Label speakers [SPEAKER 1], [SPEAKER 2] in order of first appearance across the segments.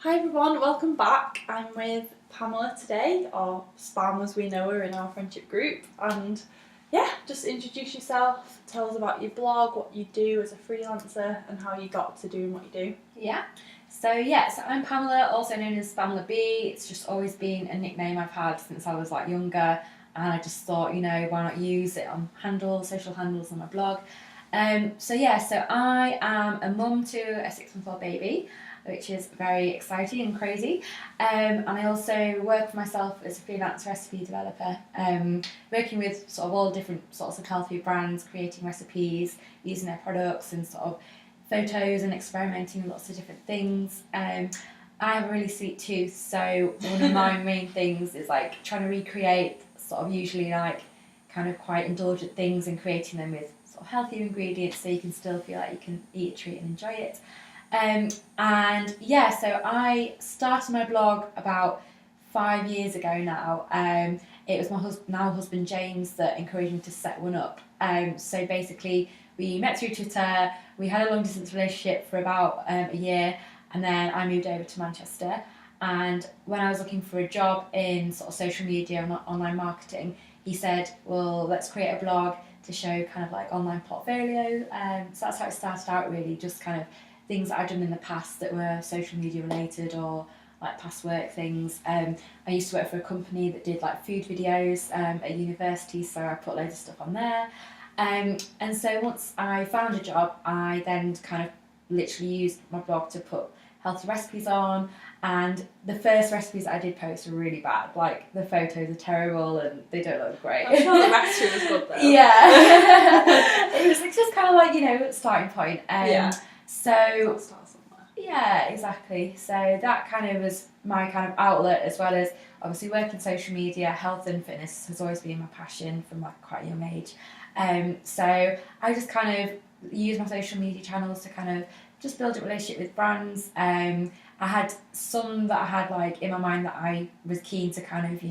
[SPEAKER 1] Hi everyone, welcome back. I'm with Pamela today, or Spam as we know her in our friendship group. And yeah, just introduce yourself, tell us about your blog, what you do as a freelancer, and how you got to doing what you do.
[SPEAKER 2] So I'm Pamela, also known as Pamela B. It's just always been a nickname I've had since I was younger, and I just thought, why not use it on social handles on my blog. So I am a mum to a 6-month-old baby, which is very exciting and crazy. And I also work for myself as a freelance recipe developer, working with sort of all different sorts of health food brands, creating recipes, using their products and sort of photos and experimenting with lots of different things. I have a really sweet tooth, so one of my main things is trying to recreate sort of usually kind of quite indulgent things and creating them with sort of healthier ingredients so you can still feel like you can eat a treat and enjoy it. So I started my blog about 5 years ago now. It was my now husband James that encouraged me to set one up. So basically we met through Twitter, we had a long distance relationship for about a year, and then I moved over to Manchester. And when I was looking for a job in sort of social media and online marketing, he said, well, let's create a blog to show kind of online portfolio. So that's how it started out, really, just kind of things that I'd done in the past that were social media related or past work things. I used to work for a company that did food videos at university, so I put loads of stuff on there. And so once I found a job, I then kind of literally used my blog to put healthy recipes on. And the first recipes that I did post were really bad. The photos are terrible and they don't look great.
[SPEAKER 1] I'm sure the recipe was good though.
[SPEAKER 2] Yeah. It's just kind of starting point. So
[SPEAKER 1] start somewhere.
[SPEAKER 2] Yeah, exactly. So that kind of was my kind of outlet, as well as obviously working social media. Health and fitness has always been my passion from quite a young age. So I just kind of use my social media channels to kind of just build a relationship with brands. I had some that I had in my mind that I was keen to kind of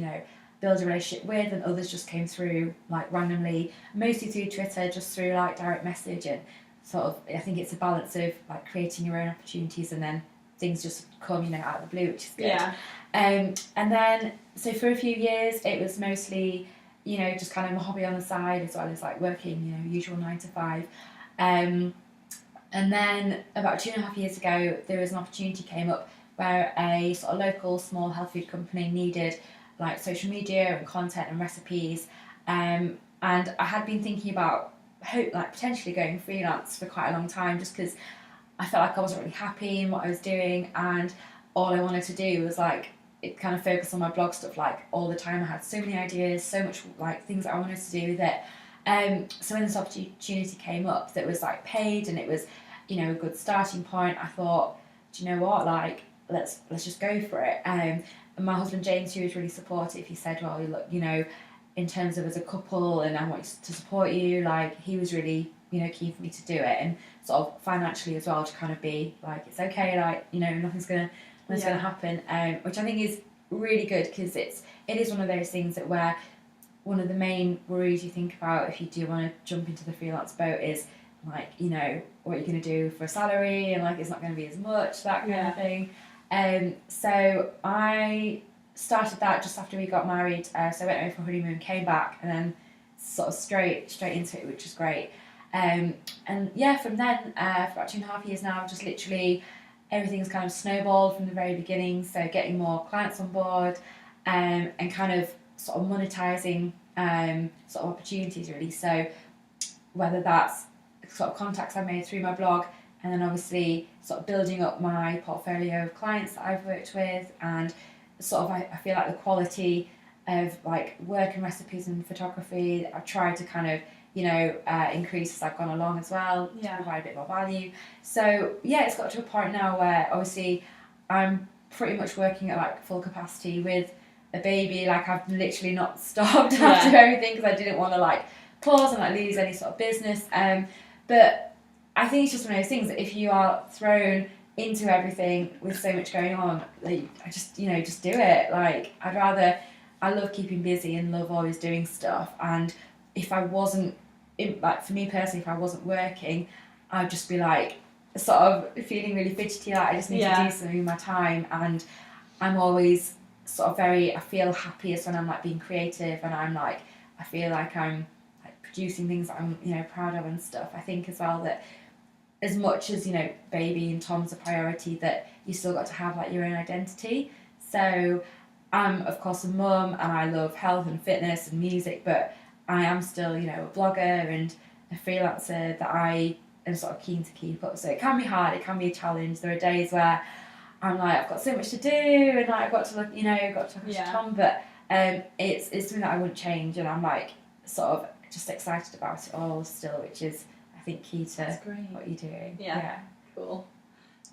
[SPEAKER 2] build a relationship with, and others just came through randomly, mostly through Twitter, just through direct message. And sort of, I think it's a balance of creating your own opportunities and then things just come out of the blue, which is good.
[SPEAKER 1] Yeah.
[SPEAKER 2] And then so for a few years it was mostly just kind of a hobby on the side, as well as working usual 9 to 5. And then about 2.5 years ago there was an opportunity came up where a sort of local small health food company needed social media and content and recipes, and I had been thinking about potentially going freelance for quite a long time, just because I felt I wasn't really happy in what I was doing, and all I wanted to do was it kind of focus on my blog stuff all the time. I had so many ideas, so much things that I wanted to do with it. So when this opportunity came up that was paid and it was a good starting point, I thought, do you know what, let's just go for it. And my husband James, who was really supportive, he said, well, look, in terms of as a couple, and I want to support you, he was really keen for me to do it, and sort of financially as well, to kind of be it's okay, nothing's gonna happen, which I think is really good, because it is one of those things that where one of the main worries you think about if you do want to jump into the freelance boat is what you're going to do for a salary, and it's not going to be as much, that kind of thing. So I started that just after we got married, so I went away for a honeymoon, came back, and then sort of straight into it, which was great. And from then, for about 2.5 years now, just literally everything's kind of snowballed from the very beginning. So getting more clients on board, and kind of sort of monetizing sort of opportunities, really. So whether that's sort of contacts I've made through my blog, and then obviously sort of building up my portfolio of clients that I've worked with, and sort of I feel the quality of work and recipes and photography I've tried to kind of increase as I've gone along as well, to provide a bit more value. So it's got to a point now where obviously I'm pretty much working at full capacity with a baby. I've literally not stopped after everything, because I didn't want to pause and lose any sort of business. But I think it's just one of those things that if you are thrown into everything with so much going on, I just just do it. I love keeping busy and love always doing stuff, and if I wasn't for me personally, if I wasn't working, I'd just be sort of feeling really fidgety, like I just need to do something with my time, and I'm always sort of I feel happiest when I'm like being creative, and I'm like, I feel like I'm like producing things that I'm, you know, proud of and stuff. I think as well that as much as, you know, baby and Tom's a priority, that you still got to have like your own identity. So I'm of course a mum, and I love health and fitness and music, but I am still, you know, a blogger and a freelancer that I am sort of keen to keep up. So it can be hard, it can be a challenge. There are days where I'm like, I've got so much to do, and like, I've got to look, you know, I've got to look at Tom, but it's something that I wouldn't change, and I'm like sort of just excited about it all still, which is I think key to what you're doing.
[SPEAKER 1] Yeah. Cool.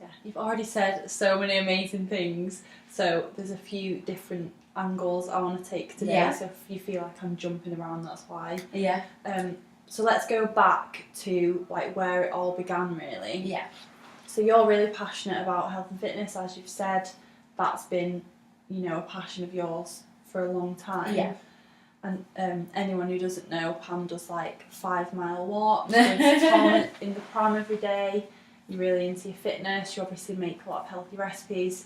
[SPEAKER 1] Yeah, you've already said so many amazing things, so there's a few different angles I want to take today, so if you feel like I'm jumping around, that's why. So let's go back to like where it all began, really. So you're really passionate about health and fitness, as you've said. That's been, you know, a passion of yours for a long time. And anyone who doesn't know, Pam does like 5-mile walks with Tom in the pram every day. You're really into your fitness. You obviously make a lot of healthy recipes.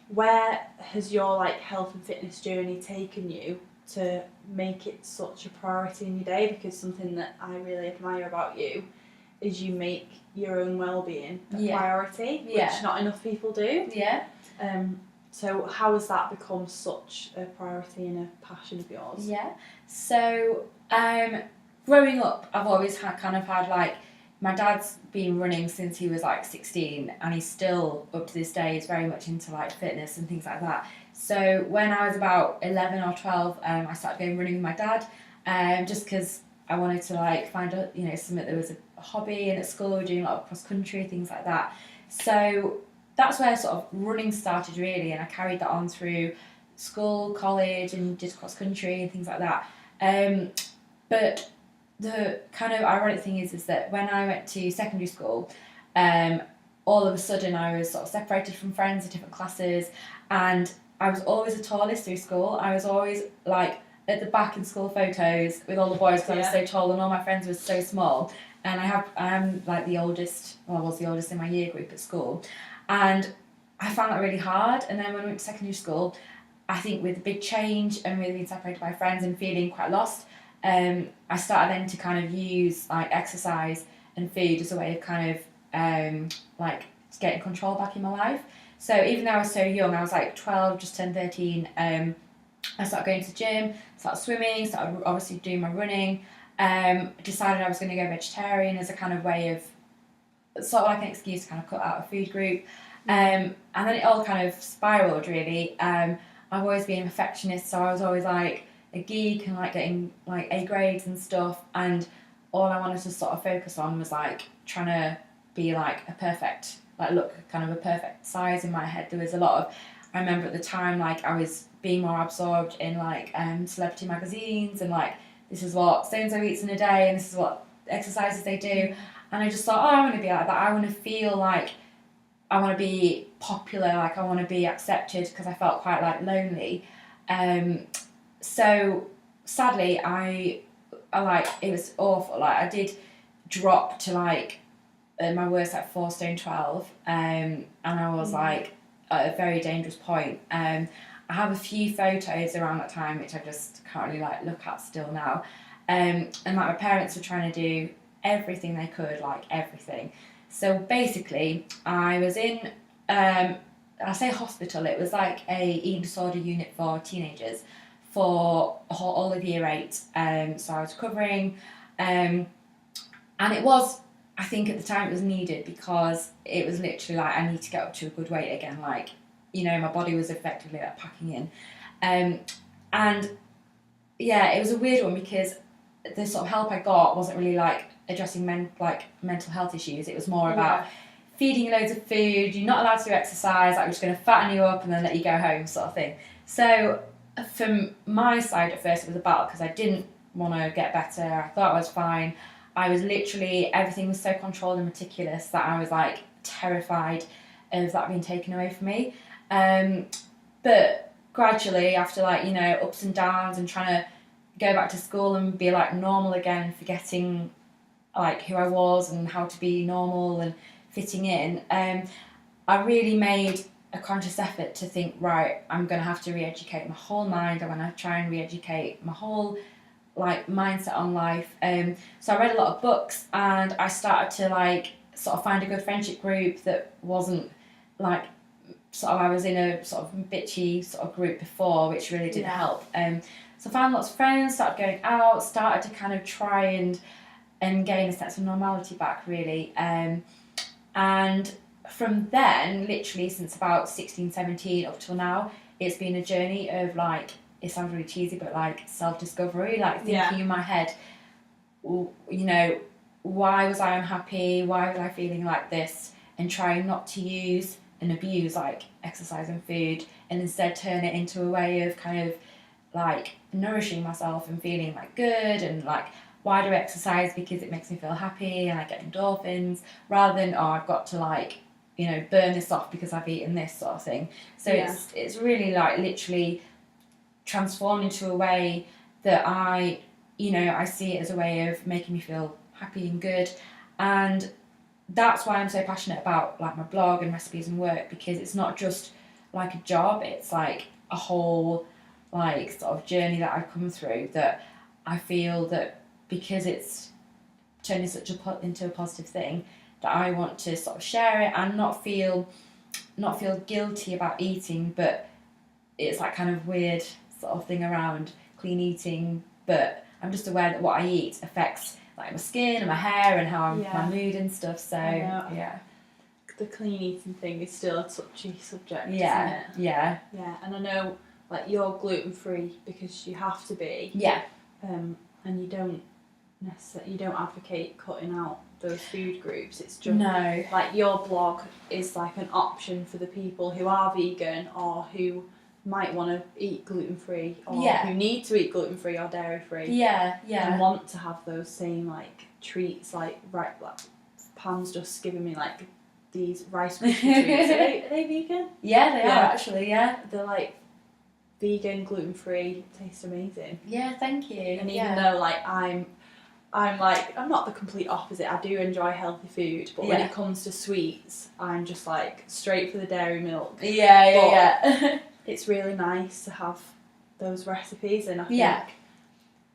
[SPEAKER 1] Where has your like health and fitness journey taken you to make it such a priority in your day? Because something that I really admire about you is you make your own well-being a priority, which not enough people do. So how has that become such a priority and a passion of yours?
[SPEAKER 2] So growing up, I've always had like, my dad's been running since he was like 16, and he's still up to this day is very much into like fitness and things like that. So when I was about 11 or 12, I started going running with my dad, just because I wanted to like find a, you know, something that was a hobby, and at school we were doing a lot of cross country, things like that. So that's where sort of running started really, and I carried that on through school, college, and did cross country and things like that. But the kind of ironic thing is that when I went to secondary school, all of a sudden I was sort of separated from friends in different classes, and I was always the tallest through school. I was always like at the back in school photos with all the boys because I was so tall, and all my friends were so small. And I'm like the oldest, well, I was the oldest in my year group at school, and I found that really hard. And then when I went to secondary school, I think with the big change and really being separated by friends and feeling quite lost, I started then to kind of use like exercise and food as a way of kind of like getting control back in my life. So even though I was so young, I was like 12, just turned 13, I started going to the gym, started swimming, started obviously doing my running, decided I was going to go vegetarian as a kind of way of sort of like an excuse to kind of cut out a food group, and then it all kind of spiraled really. I've always been a perfectionist, so I was always like a geek and like getting like A grades and stuff, and all I wanted to sort of focus on was like trying to be like a perfect, like look kind of a perfect size in my head. There was a lot of, I remember at the time like I was being more absorbed in like celebrity magazines, and like this is what so and so eats in a day, and this is what exercises they do, and I just thought, oh, I want to be like that. I want to feel like I want to be popular, like I want to be accepted, because I felt quite like lonely. So sadly, I like, it was awful. Like I did drop to like my worst at 4 stone 12, and I was like at a very dangerous point. I have a few photos around that time which I just can't really like look at still now, and like my parents were trying to do everything they could, like everything. So basically, I was in I say hospital. It was like a eating disorder unit for teenagers for all of year 8. So I was recovering, and it was, I think at the time it was needed, because it was literally like I need to get up to a good weight again. Like, you know, my body was effectively like packing in, and yeah, it was a weird one because the sort of help I got wasn't really like addressing mental health issues. It was more about feeding you loads of food, you're not allowed to do exercise, like we're just going to fatten you up and then let you go home, sort of thing. So from my side at first it was a battle, because I didn't want to get better. I thought I was fine. I was literally, everything was so controlled and meticulous that I was like terrified of that being taken away from me. But gradually, after like, you know, ups and downs and trying to go back to school and be like normal again, forgetting like who I was and how to be normal, and fitting in, I really made a conscious effort to think, right, I'm going to have to re-educate my whole mind. I'm going to try and re-educate my whole like mindset on life. So I read a lot of books, and I started to like sort of find a good friendship group that wasn't like sort of, I was in a sort of bitchy sort of group before, which really didn't help. So I found lots of friends, started going out, started to kind of try and gain a sense of normality back, really. And from then, literally since about 16, 17 up till now, it's been a journey of like, it sounds really cheesy, but like self-discovery, like thinking in my head, you know, why was I unhappy? Why was I feeling like this? And trying not to use and abuse like exercise and food, and instead turn it into a way of kind of like nourishing myself and feeling like good, and like, why do I exercise? Because it makes me feel happy and I get endorphins, rather than, oh, I've got to like, you know, burn this off because I've eaten this sort of thing. So it's really like literally transformed into a way that I see it as a way of making me feel happy and good. And that's why I'm so passionate about like my blog and recipes and work, because it's not just like a job, it's like a whole like sort of journey that I've come through, that I feel that because it's turning into a positive thing, that I want to sort of share it and not feel guilty about eating, but it's like kind of weird sort of thing around clean eating, but I'm just aware that what I eat affects like my skin and my hair and how my mood and stuff. So
[SPEAKER 1] the clean eating thing is still a touchy subject, isn't it?
[SPEAKER 2] Yeah.
[SPEAKER 1] And I know like you're gluten free because you have to be. And you don't advocate cutting out those food groups. It's just like your blog is like an option for the people who are vegan or who might want to eat gluten free, or who need to eat gluten free or dairy free. And want to have those same like treats, like like Pam's just giving me like these Rice Krispie treats. Are they vegan?
[SPEAKER 2] Yeah, they are actually.
[SPEAKER 1] They're like vegan, gluten free, taste amazing.
[SPEAKER 2] Yeah, thank you.
[SPEAKER 1] And even though like I'm not the complete opposite. I do enjoy healthy food, but when it comes to sweets, I'm just like straight for the dairy milk. It's really nice to have those recipes, and I think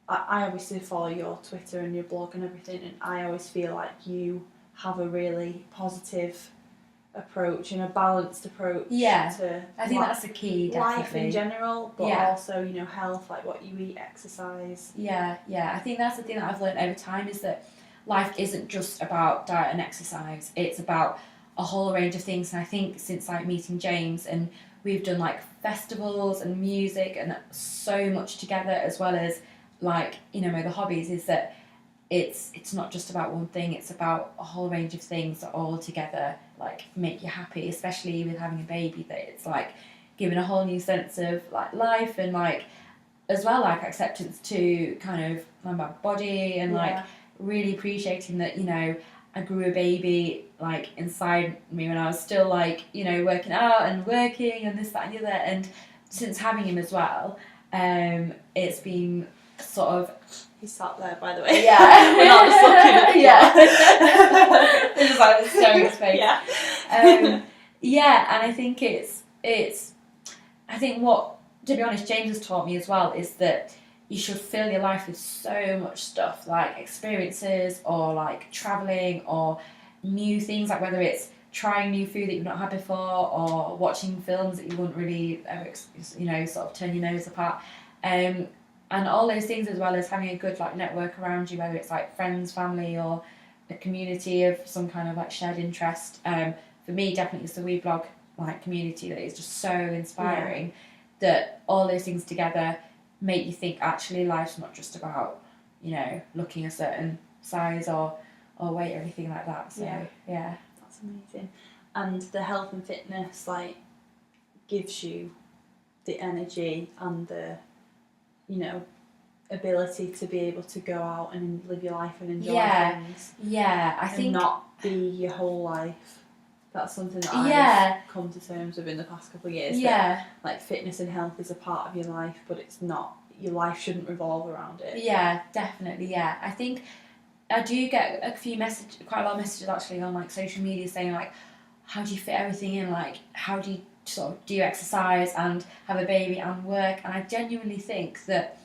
[SPEAKER 1] I obviously follow your Twitter and your blog and everything, and I always feel like you have a really positive approach and a balanced approach to
[SPEAKER 2] I think that's the key, definitely.
[SPEAKER 1] Life in general, but also, you know, health, like what you eat, exercise.
[SPEAKER 2] I think that's the thing that I've learned over time, is that life isn't just about diet and exercise, it's about a whole range of things. And I think since like meeting James, and we've done like festivals and music and so much together, as well as like, you know, the hobbies, is that it's not just about one thing, it's about a whole range of things that all together like make you happy, especially with having a baby, that it's like giving a whole new sense of like life, and like as well like acceptance to kind of my body, and like really appreciating that, you know, I grew a baby like inside me when I was still like, you know, working out and working and this, that and the other, and since having him as well, it's been sort of...
[SPEAKER 1] He's sat there, by the way.
[SPEAKER 2] Yeah.
[SPEAKER 1] We're not just looking at
[SPEAKER 2] Yeah. It's just like staring at space. And I think I think what, to be honest, James has taught me as well, is that you should fill your life with so much stuff, like experiences, or like travelling, or new things, like whether it's trying new food that you've not had before, or watching films that you wouldn't really ever, you know, sort of turn your nose apart. And all those things, as well as having a good like network around you, whether it's like friends, family, or a community of some kind of like shared interest. For me, definitely it's the Weblog like community that is just so inspiring, that all those things together make you think actually life's not just about, you know, looking a certain size or weight or anything like that. So yeah.
[SPEAKER 1] That's amazing. And the health and fitness like gives you the energy and the, you know, ability to be able to go out and live your life and enjoy things.
[SPEAKER 2] I think
[SPEAKER 1] not be your whole life. That's something that I've come to terms with in the past couple of years. That, like, fitness and health is a part of your life, but it's not. Your life shouldn't revolve around it.
[SPEAKER 2] Yeah, definitely. Yeah, I think I do get quite a lot of messages actually on like social media saying like, how do you fit everything in? Like, how do you sort of do exercise and have a baby and work? And I genuinely think that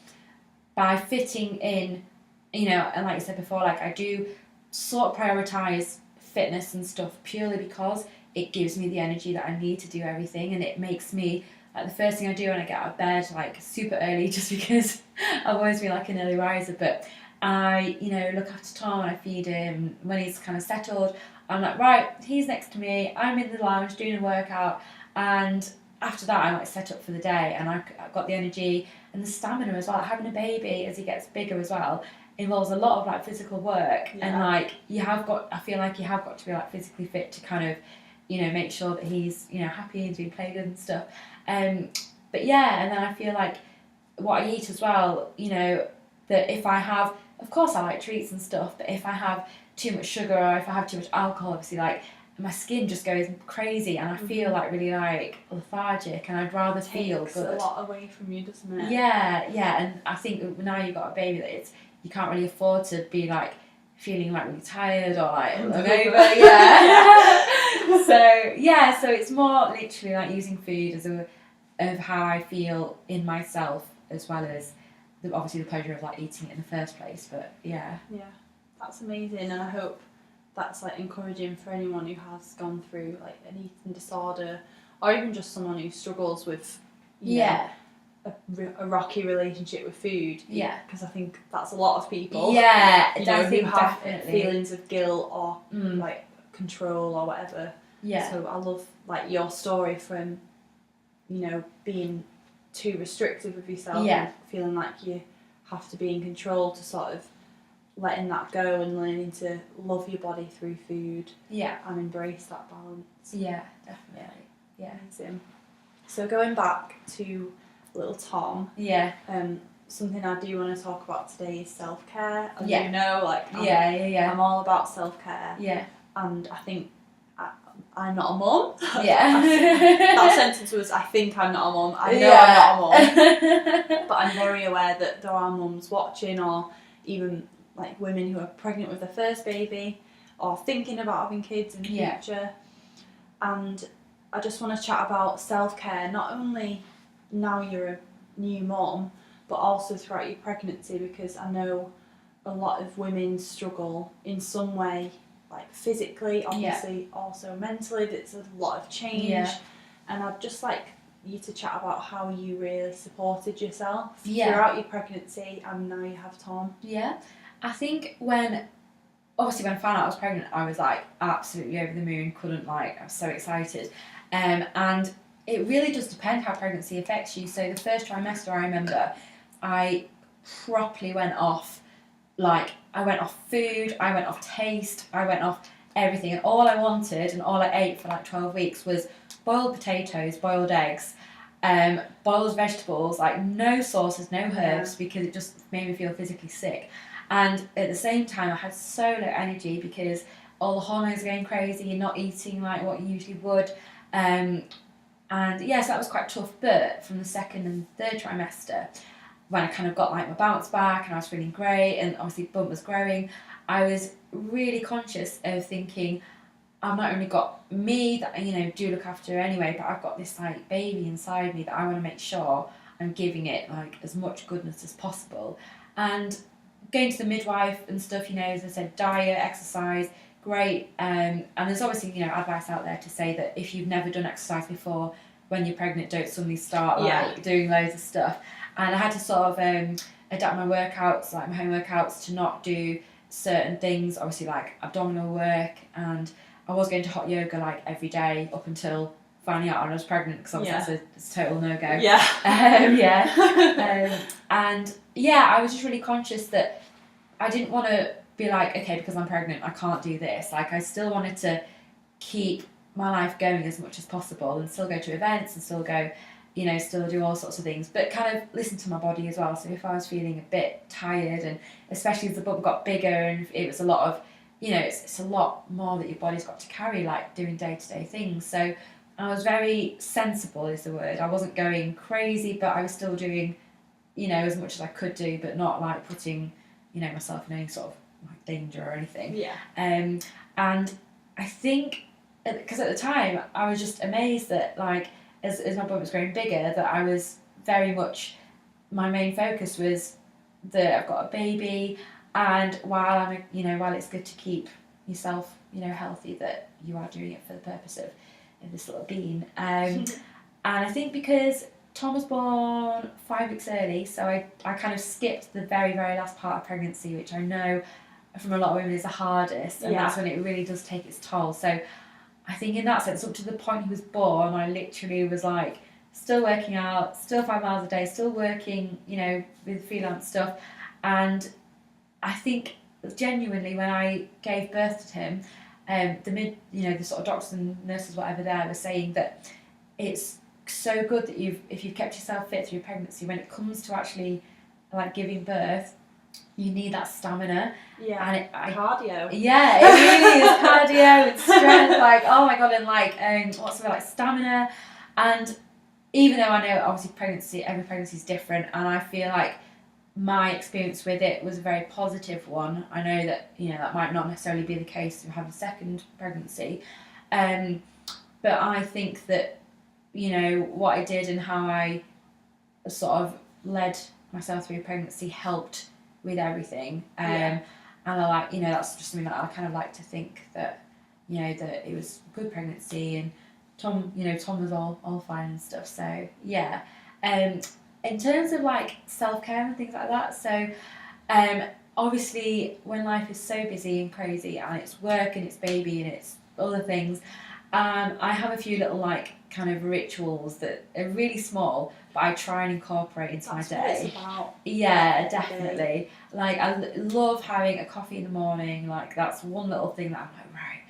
[SPEAKER 2] by fitting in, you know, and like I said before, like I do sort of prioritise fitness and stuff purely because it gives me the energy that I need to do everything, and it makes me like the first thing I do when I get out of bed like super early, just because I've always been like an early riser, but I, you know, look after Tom and I feed him when he's kind of settled. I'm like, right, he's next to me, I'm in the lounge doing a workout, and after that I'm like set up for the day, and I've got the energy and the stamina as well. Having a baby as he gets bigger as well involves a lot of like physical work, and like I feel like you have got to be like physically fit to kind of, you know, make sure that he's, you know, happy and being played with and stuff. But yeah, and then I feel like what I eat as well, you know, that if I have, of course I like treats and stuff, but if I have too much sugar or if I have too much alcohol, obviously like my skin just goes crazy and I feel like really like lethargic, and I'd rather feel good. It takes
[SPEAKER 1] a lot away from you, doesn't it?
[SPEAKER 2] Yeah, and I think now you've got a baby that you can't really afford to be like feeling like really tired or like hungover. So it's more literally like using food as of how I feel in myself, as well as obviously the pleasure of like eating it in the first place. But yeah,
[SPEAKER 1] that's amazing, and I hope that's like encouraging for anyone who has gone through like an eating disorder, or even just someone who struggles with you know, a rocky relationship with food. Because I think that's a lot of people. You know, who have feelings of guilt or like control or whatever. So I love like your story from, you know, being too restrictive with yourself and feeling like you have to be in control, to sort of letting that go and learning to love your body through food and embrace that balance.
[SPEAKER 2] Definitely.
[SPEAKER 1] Amazing. So going back to little Tom, something I do want to talk about today is self-care. As you know, like I'm all about self-care. And I think I'm not a mum. That sentence was, I think I'm not a mum. I know I'm not a mum. But I'm very aware that there are mums watching, or even like women who are pregnant with their first baby or thinking about having kids in the future. And I just want to chat about self-care, not only now you're a new mum, but also throughout your pregnancy, because I know a lot of women struggle in some way, like physically, obviously, also mentally. There's a lot of change, and I'd just like you to chat about how you really supported yourself throughout your pregnancy, and now you have Tom.
[SPEAKER 2] I think when I found out I was pregnant, I was like absolutely over the moon, I was so excited, and it really does depend how pregnancy affects you. So the first trimester, I remember I properly went off. Like, I went off food, I went off taste, I went off everything. And all I wanted and all I ate for like 12 weeks was boiled potatoes, boiled eggs, boiled vegetables, like no sauces, no herbs, because it just made me feel physically sick. And at the same time, I had so low energy because all the hormones were going crazy and not eating like what you usually would. And so that was quite tough. But from the second and third trimester, when I kind of got like my bounce back and I was feeling great, and obviously bump was growing, I was really conscious of thinking, I've not only got me that, you know, do look after anyway, but I've got this like baby inside me that I want to make sure I'm giving it like as much goodness as possible. And going to the midwife and stuff, you know, as I said, diet, exercise, great. And there's obviously, you know, advice out there to say that if you've never done exercise before, when you're pregnant, don't suddenly start like doing loads of stuff. And I had to sort of adapt my workouts, like my home workouts, to not do certain things, obviously like abdominal work, and I was going to hot yoga like every day up until finding out I was pregnant, because obviously it's a total no-go. I was just really conscious that I didn't want to be like, okay, because I'm pregnant, I can't do this. Like, I still wanted to keep my life going as much as possible and still go to events and still go, you know, still do all sorts of things, but kind of listen to my body as well. So if I was feeling a bit tired, and especially as the bump got bigger and it was a lot of, you know, it's a lot more that your body's got to carry, like doing day-to-day things. So I was very sensible, is the word. I wasn't going crazy, but I was still doing, you know, as much as I could do, but not like putting, you know, myself in any sort of like danger or anything.
[SPEAKER 1] Yeah.
[SPEAKER 2] And I think, because at the time I was just amazed that like as my boy was growing bigger, that I was very much, my main focus was that I've got a baby, and while it's good to keep yourself healthy, that you are doing it for the purpose of this little being. And I think because Tom was born 5 weeks early, so I kind of skipped the very, very last part of pregnancy, which I know from a lot of women is the hardest, and that's when it really does take its toll. So I think in that sense, up to the point he was born, I literally was like still working out, still 5 miles a day, still working, with freelance stuff. And I think genuinely when I gave birth to him, the sort of doctors and nurses, whatever there, were saying that it's so good that if you've kept yourself fit through pregnancy, when it comes to actually like giving birth, you need that stamina.
[SPEAKER 1] Yeah. And cardio.
[SPEAKER 2] Yeah, it really is cardio and strength. Like, oh my god, and like like stamina. And even though I know obviously every pregnancy is different, and I feel like my experience with it was a very positive one. I know that that might not necessarily be the case if you have a second pregnancy, but I think that what I did and how I sort of led myself through pregnancy helped with everything. And I like that's just something that I kind of like to think that that it was a good pregnancy, and Tom was all fine and stuff. So yeah. In terms of like self-care and things like that, so obviously when life is so busy and crazy, and it's work and it's baby and it's other things, I have a few little like kind of rituals that are really small, but I try and incorporate into my day.
[SPEAKER 1] That's what it's about.
[SPEAKER 2] Yeah, definitely. Like I love having a coffee in the morning. Like that's one little thing that I'm like, right,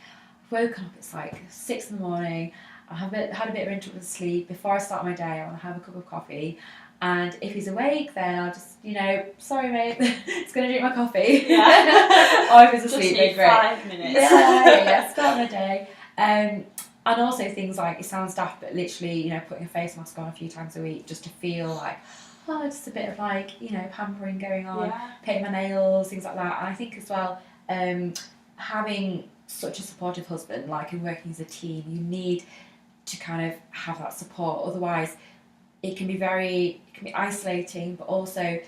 [SPEAKER 2] I've woken up, it's like 6 a.m. I had a bit of interrupted sleep. Before I start my day, I want to have a cup of coffee. And if he's awake, then I'll just, sorry mate, it's going to drink my coffee.
[SPEAKER 1] Yeah.
[SPEAKER 2] Or if he's asleep, then great.
[SPEAKER 1] 5 minutes.
[SPEAKER 2] Yeah, start my day. And also things like, it sounds daft, but literally, putting a face mask on a few times a week just to feel like, just a bit of like, pampering going on, painting my nails, things like that. And I think as well, having such a supportive husband, like, and working as a team, you need to kind of have that support. Otherwise, it can be isolating, but also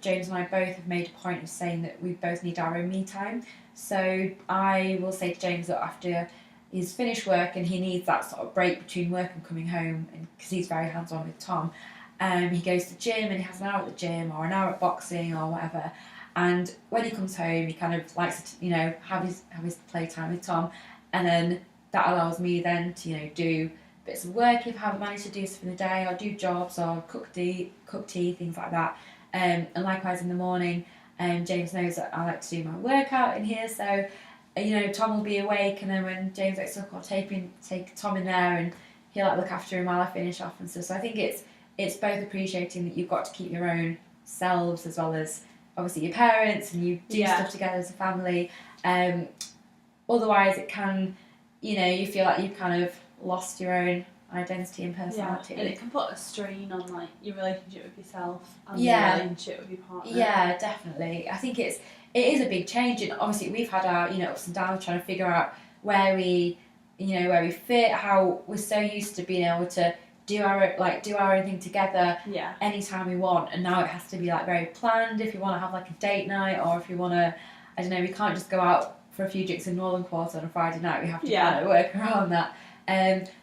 [SPEAKER 2] James and I both have made a point of saying that we both need our own me time. So I will say to James that after he's finished work and he needs that sort of break between work and coming home, and because he's very hands-on with Tom, he goes to the gym and he has an hour at the gym or an hour at boxing or whatever. And when he comes home, he kind of likes to, have his playtime with Tom, and then that allows me then to, do bits of work if I haven't managed to do stuff in the day, or do jobs, or cook tea, things like that. And likewise in the morning, James knows that I like to do my workout in here, so Tom will be awake, and then when James wakes up, I'll take Tom in there, and he'll look after him while I finish off and stuff. So I think it's both appreciating that you've got to keep your own selves as well as obviously your parents, and you do stuff together as a family. Otherwise it can, you feel like you've kind of lost your own identity and personality.
[SPEAKER 1] Yeah, and it can put a strain on like your relationship with yourself and your relationship with your partner. Yeah,
[SPEAKER 2] definitely. I think it is a big change, and obviously we've had our ups and downs trying to figure out where we fit, how we're so used to being able to do our own thing together anytime we want, and now it has to be like very planned if you want to have like a date night, or if you want to, I don't know, we can't just go out for a few drinks in Northern Quarter on a Friday night. We have to kind of work around that.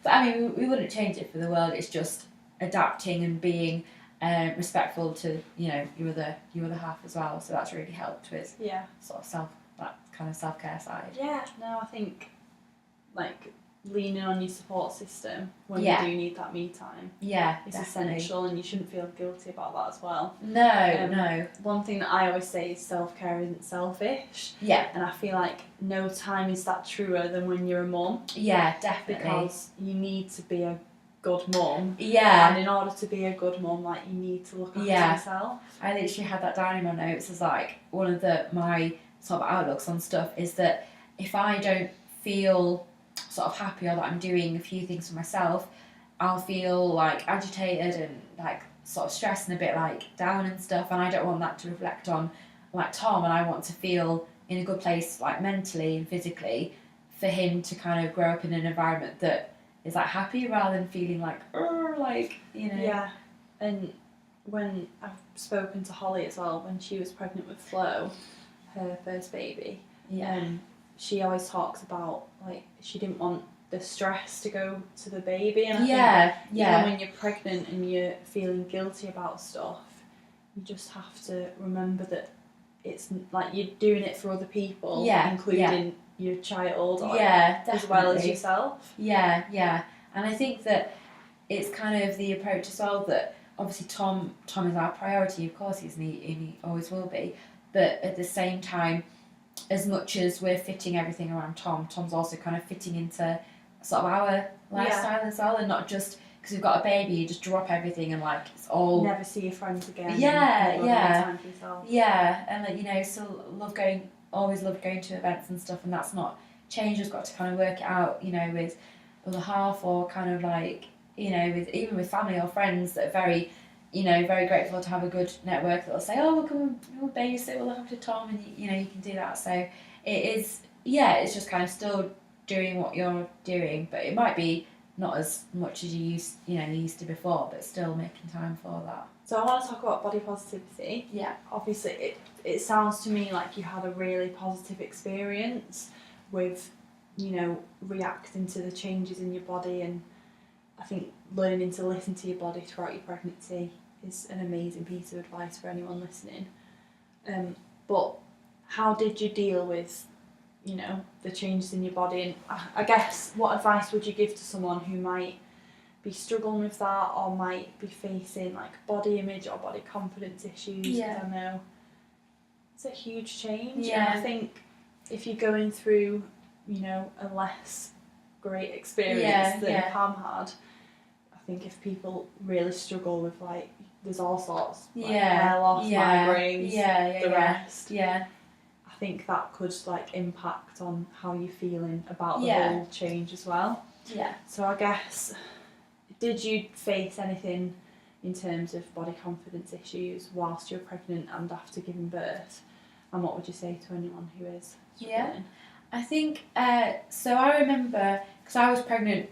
[SPEAKER 2] But I mean, we wouldn't change it for the world. It's just adapting and being respectful to your other half as well. So that's really helped with sort of that kind of self-care side.
[SPEAKER 1] Yeah, no, I think like leaning on your support system when you do need that me time is essential, and you shouldn't feel guilty about that as well.
[SPEAKER 2] No.
[SPEAKER 1] One thing that I always say is self-care isn't selfish. And I feel like no time is that truer than when you're a mum.
[SPEAKER 2] Definitely.
[SPEAKER 1] Because you need to be a good mum.
[SPEAKER 2] And
[SPEAKER 1] in order to be a good mum, like, you need to look after yourself.
[SPEAKER 2] I literally had that down in my notes as like one of my sort of outlooks on stuff is that if I don't feel sort of happy, or that I'm doing a few things for myself, I'll feel like agitated and like sort of stressed and a bit like down and stuff, and I don't want that to reflect on like Tom, and I want to feel in a good place, like mentally and physically, for him to kind of grow up in an environment that is like happy rather than feeling like, like, you know.
[SPEAKER 1] Yeah, and when I've spoken to Holly as well, when she was pregnant with Flo, her first baby, she always talks about like she didn't want the stress to go to the baby, and I think even when you're pregnant and you're feeling guilty about stuff, you just have to remember that it's like you're doing it for other people, including your child, as well as yourself.
[SPEAKER 2] And I think that it's kind of the approach as well that obviously Tom is our priority, of course and he always will be, but at the same time, as much as we're fitting everything around Tom's also kind of fitting into sort of our lifestyle as well, and not just because we've got a baby, you just drop everything and like it's all
[SPEAKER 1] never see your friends again.
[SPEAKER 2] Time for yourself. And like, you know, still always loved going to events and stuff, and that's not changed. Just got to kind of work it out, you know, with other half, or kind of like, you know, even with family or friends that are very, you know, very grateful to have a good network that'll say, oh, we'll come, we'll babysit, we'll look after Tom, and you know, you can do that. So it is, it's just kind of still doing what you're doing, but it might be not as much as you used to before, but still making time for that.
[SPEAKER 1] So I want to talk about body positivity.
[SPEAKER 2] Yeah.
[SPEAKER 1] Obviously, it sounds to me like you had a really positive experience with, you know, reacting to the changes in your body, and I think learning to listen to your body throughout your pregnancy is an amazing piece of advice for anyone listening. But how did you deal with, you know, the changes in your body? And I guess, what advice would you give to someone who might be struggling with that, or might be facing like body image or body confidence issues? I don't know. It's a huge change. And I think if you're going through, you know, a less great experience than Pam had, I think if people really struggle with, like, there's all sorts, like hair loss, migraines, the rest. I think that could like impact on how you're feeling about the whole change as well. So I guess, did you face anything in terms of body confidence issues whilst you're pregnant and after giving birth? And what would you say to anyone who is struggling?
[SPEAKER 2] I think, so I remember, because I was pregnant,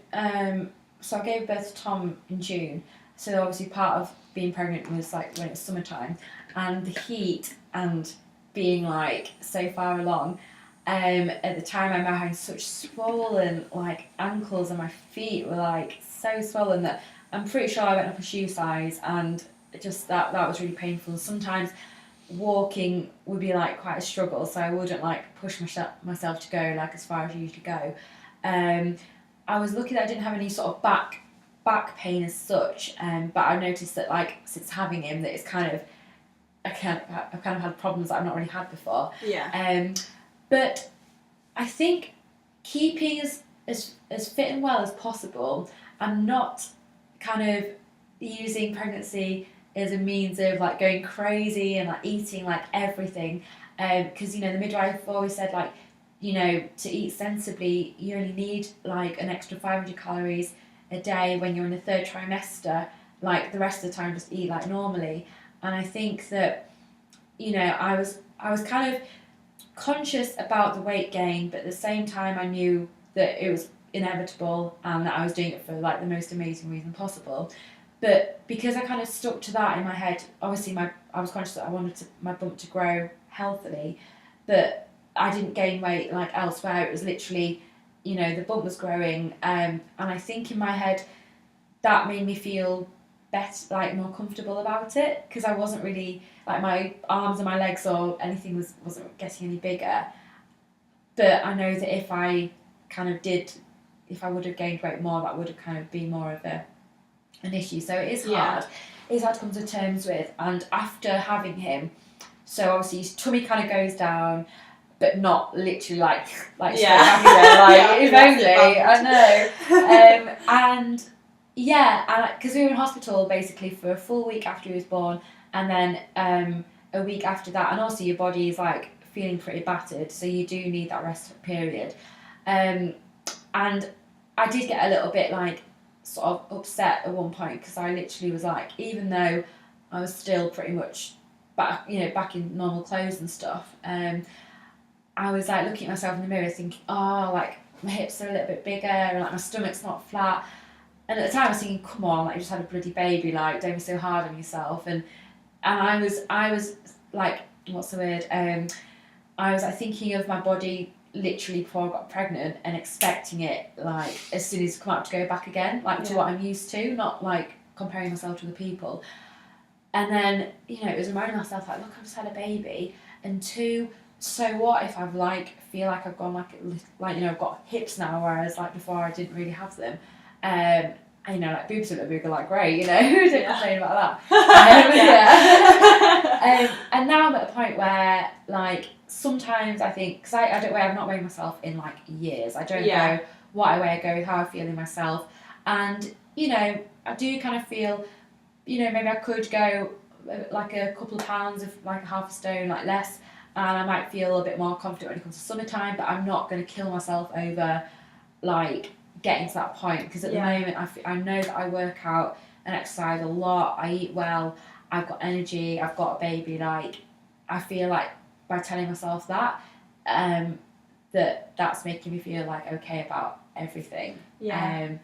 [SPEAKER 2] so I gave birth to Tom in June, so obviously part of being pregnant was like when it was summertime, and the heat and being like so far along, at the time I remember having such swollen like ankles, and my feet were like so swollen that I'm pretty sure I went up a shoe size, and just that was really painful. Sometimes walking would be like quite a struggle, so I wouldn't like push myself to go like as far as I usually go. I was lucky that I didn't have any sort of back pain as such, but I noticed that like since having him that it's kind of I've kind of had problems that I've not really had before. But I think keeping as fit and well as possible, and not kind of using pregnancy as a means of like going crazy and like eating like everything, because you know the midwife always said like, you know, to eat sensibly you only need like an extra 500 calories a day when you're in the third trimester, like the rest of the time just eat like normally. And I think that, you know, I was kind of conscious about the weight gain, but at the same time I knew that it was inevitable and that I was doing it for like the most amazing reason possible. But because I kind of stuck to that in my head, obviously I was conscious that I wanted my bump to grow healthily, but I didn't gain weight like elsewhere. It was literally, you know, the bump was growing, and I think in my head that made me feel better, like more comfortable about it, because I wasn't really like my arms and my legs or anything wasn't getting any bigger. But I know that if I would have gained weight more, that would have kind of been more of an issue. So it is hard. It's hard to come to terms with. And after having him, so obviously his tummy kind of goes down, but not literally like straight everywhere. Like if only, I know. And because we were in hospital basically for a full week after he was born, and then a week after that, and also your body is like feeling pretty battered, so you do need that rest period. And I did get a little bit like sort of upset at one point, because I literally was like, even though I was still pretty much back in normal clothes and stuff, I was like looking at myself in the mirror thinking, oh, like my hips are a little bit bigger and like my stomach's not flat. And at the time I was thinking, come on, like you just had a bloody baby, like don't be so hard on yourself. And I was like, what's the word? I was like thinking of my body literally before I got pregnant and expecting it like as soon as I come out to go back again, like to what I'm used to, not like comparing myself to other people. And then, it was reminding myself like, look, I've just had a baby, and 2, so what if I've like feel like I've gone like I've got hips now, whereas like before I didn't really have them. Like boobs are a little bigger, like great, don't complain about that. And now I'm at a point where like sometimes I think, because I've not weighed myself in like years. I don't go what I weigh, I go with how I feel in myself. And I do kind of feel, maybe I could go like a couple of pounds of like half a stone like less, and I might feel a bit more confident when it comes to summertime, but I'm not going to kill myself over like getting to that point, because at the moment I know that I work out and exercise a lot, I eat well, I've got energy, I've got a baby, like I feel like by telling myself that that's making me feel like okay about everything. And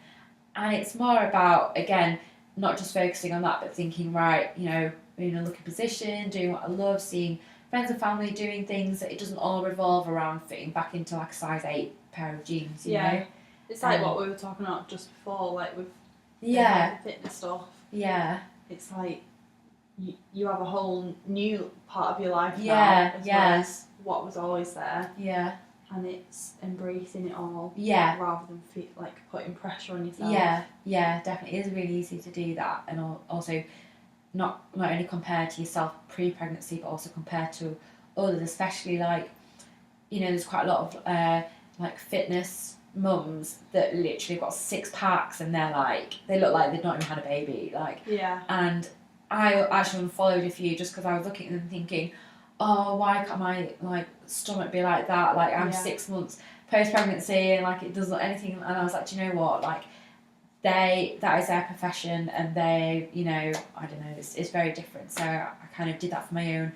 [SPEAKER 2] it's more about, again, not just focusing on that, but thinking, right, we're in a lucky position, doing what I love, seeing friends and family doing things, that it doesn't all revolve around fitting back into like a size 8 pair of jeans, you know?
[SPEAKER 1] It's like what we were talking about just before, like with the fitness stuff. Yeah. It's like you have a whole new part of your life now, as well as what was always there. Yeah. And it's embracing it all. Yeah. Rather than like putting pressure on yourself.
[SPEAKER 2] Yeah, definitely. It is really easy to do that, and also not only compared to yourself pre-pregnancy, but also compared to others, especially like, there's quite a lot of like fitness mums that literally got 6 packs and they look like they've not even had a baby, like. Yeah. And I actually unfollowed a few just because I was looking at them thinking, oh, why can't my like stomach be like that? Like I'm 6 months post-pregnancy and like it doesn't look anything. And I was like, do you know what? Like that is their profession, and they, I don't know, it's very different. So I kind of did that for my own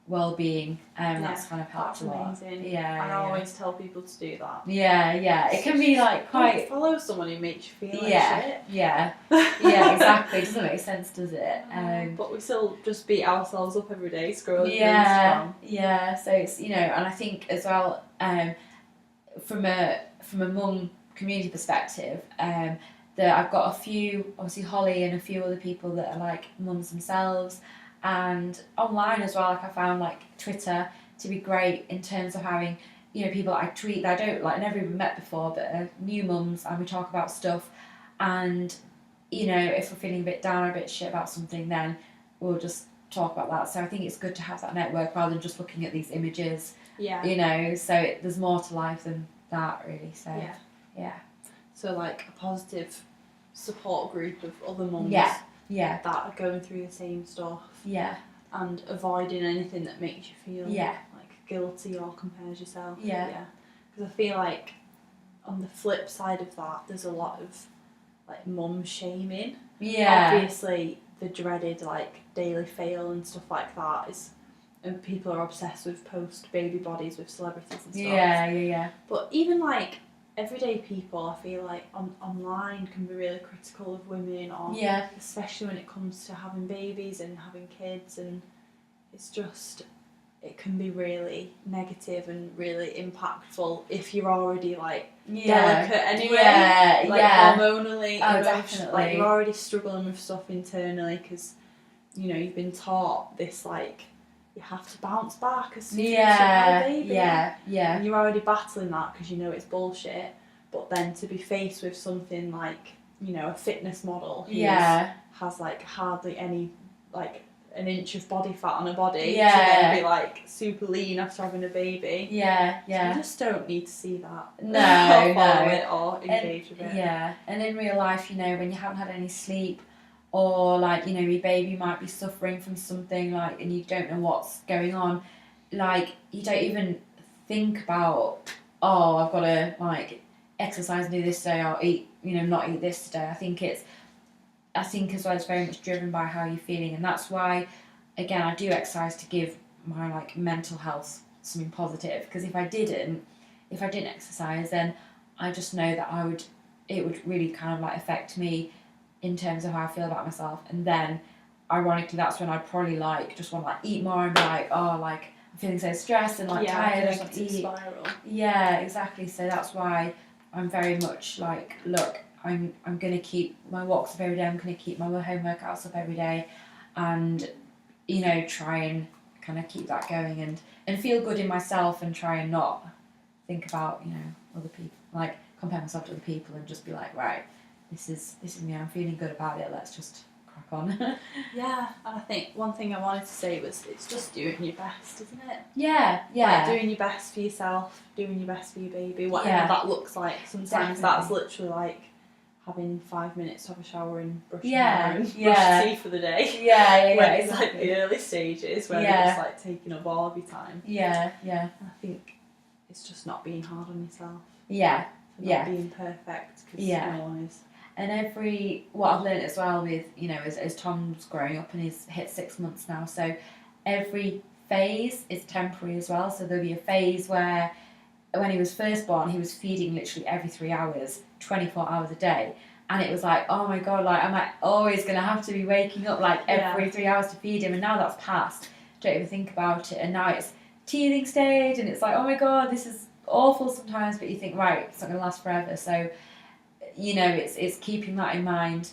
[SPEAKER 2] well-being, and that's kind of helped a lot.
[SPEAKER 1] Amazing. I always tell people to do that.
[SPEAKER 2] It can be like quite
[SPEAKER 1] follow someone who makes you feel like shit.
[SPEAKER 2] Exactly. It doesn't make sense, does it?
[SPEAKER 1] But we still just beat ourselves up every day scrolling through Instagram.
[SPEAKER 2] So it's, and I think as well, from a mum community perspective, that I've got a few, obviously Holly and a few other people that are like mums themselves. And online as well, like I found like Twitter to be great in terms of having, people that I tweet that I don't like, never even met before, but are new mums, and we talk about stuff. And if we're feeling a bit down or a bit shit about something, then we'll just talk about that. So I think it's good to have that network rather than just looking at these images. So there's more to life than that, really. So
[SPEAKER 1] so like a positive support group of other mums. That are going through the same stuff. And avoiding anything that makes you feel like guilty or compares yourself. Because I feel like on the flip side of that, there's a lot of like mum shaming. Obviously the dreaded like Daily Fail and stuff like that is, and people are obsessed with post baby bodies with celebrities and stuff. But even like everyday people, I feel like online can be really critical of women, or especially when it comes to having babies and having kids, and it's just, it can be really negative and really impactful if you're already like delicate anyway, hormonally, emotionally, like you're already struggling with stuff internally because you've been taught this like you have to bounce back as soon as you have a baby. And you're already battling that because it's bullshit. But then to be faced with something like, a fitness model who has like hardly any, like an inch of body fat on her body, to then be like super lean after having a baby. So you just don't need to see that.
[SPEAKER 2] No,
[SPEAKER 1] or follow it or engage with it.
[SPEAKER 2] And in real life, when you haven't had any sleep, or like, your baby might be suffering from something, like, and you don't know what's going on, like, you don't even think about, oh, I've got to like exercise and do this today, or eat, not eat this today. I think as well it's very much driven by how you're feeling, and that's why again, I do exercise to give my like mental health something positive, because if I didn't exercise, then I just know that it would really kind of like affect me in terms of how I feel about myself. And then ironically, that's when I'd probably like just want to like eat more and be like, oh, like I'm feeling so stressed and like tired, I just want to eat.
[SPEAKER 1] Spiral.
[SPEAKER 2] Yeah, exactly. So that's why I'm very much like, look, I'm gonna keep my walks up every day, I'm gonna keep my home workouts up every day, and you know, try and kind of keep that going and feel good in myself, and try and not think about, you know, other people, like compare myself to other people, and just be like, right, this is me, I'm feeling good about it, let's just crack on.
[SPEAKER 1] Yeah, and I think one thing I wanted to say was it's just doing your best, isn't it?
[SPEAKER 2] Yeah.
[SPEAKER 1] Like doing your best for yourself, doing your best for your baby, whatever that looks like. Sometimes that's literally like having 5 minutes to have a shower and brush your hair and brush your teeth for the day. When it's like the early stages where you're just like taking up all of your time.
[SPEAKER 2] Yeah.
[SPEAKER 1] I think it's just not being hard on yourself. Not being perfect, because no one is.
[SPEAKER 2] And what I've learned as well with, you know, as Tom's growing up and he's hit 6 months now, so every phase is temporary as well. So there'll be a phase where when he was first born, he was feeding literally every 3 hours, 24 hours a day. And it was like, oh my God, like, am I always going to have to be waking up like every 3 hours to feed him? And now that's passed. Don't even think about it. And now it's teething stage, and it's like, oh my God, this is awful sometimes, but you think, right, it's not going to last forever. So, you know, it's keeping that in mind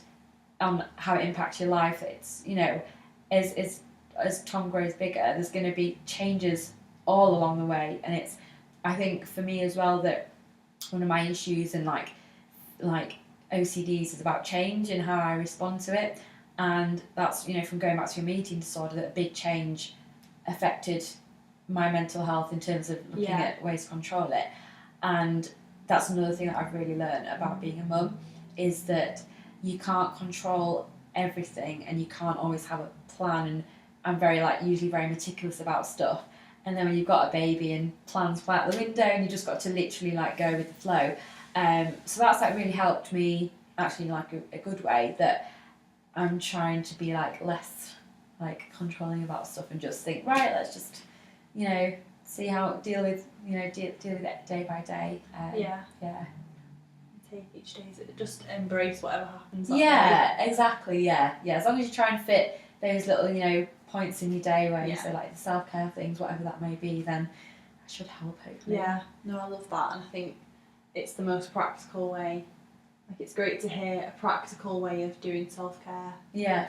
[SPEAKER 2] on how it impacts your life. It's, you know, as Tom grows bigger, there's going to be changes all along the way. And it's, I think for me as well, that one of my issues and like OCDs is about change and how I respond to it. And that's, you know, from going back to your eating disorder, that a big change affected my mental health in terms of looking at ways to control it. And that's another thing that I've really learned about being a mum, is that you can't control everything and you can't always have a plan. And I'm usually very meticulous about stuff. And then when you've got a baby and plans fly out the window and you just got to literally like go with the flow. So that's like really helped me, actually, in like a good way, that I'm trying to be like less like controlling about stuff and just think, right, let's just, you know, deal with it day by day.
[SPEAKER 1] Take each day, just embrace whatever happens.
[SPEAKER 2] Exactly. As long as you try and fit those little, you know, points in your day where you say like the self-care things, whatever that may be, then that should help, hopefully.
[SPEAKER 1] I love that, and I think it's the most practical way. Like, it's great to hear a practical way of doing self-care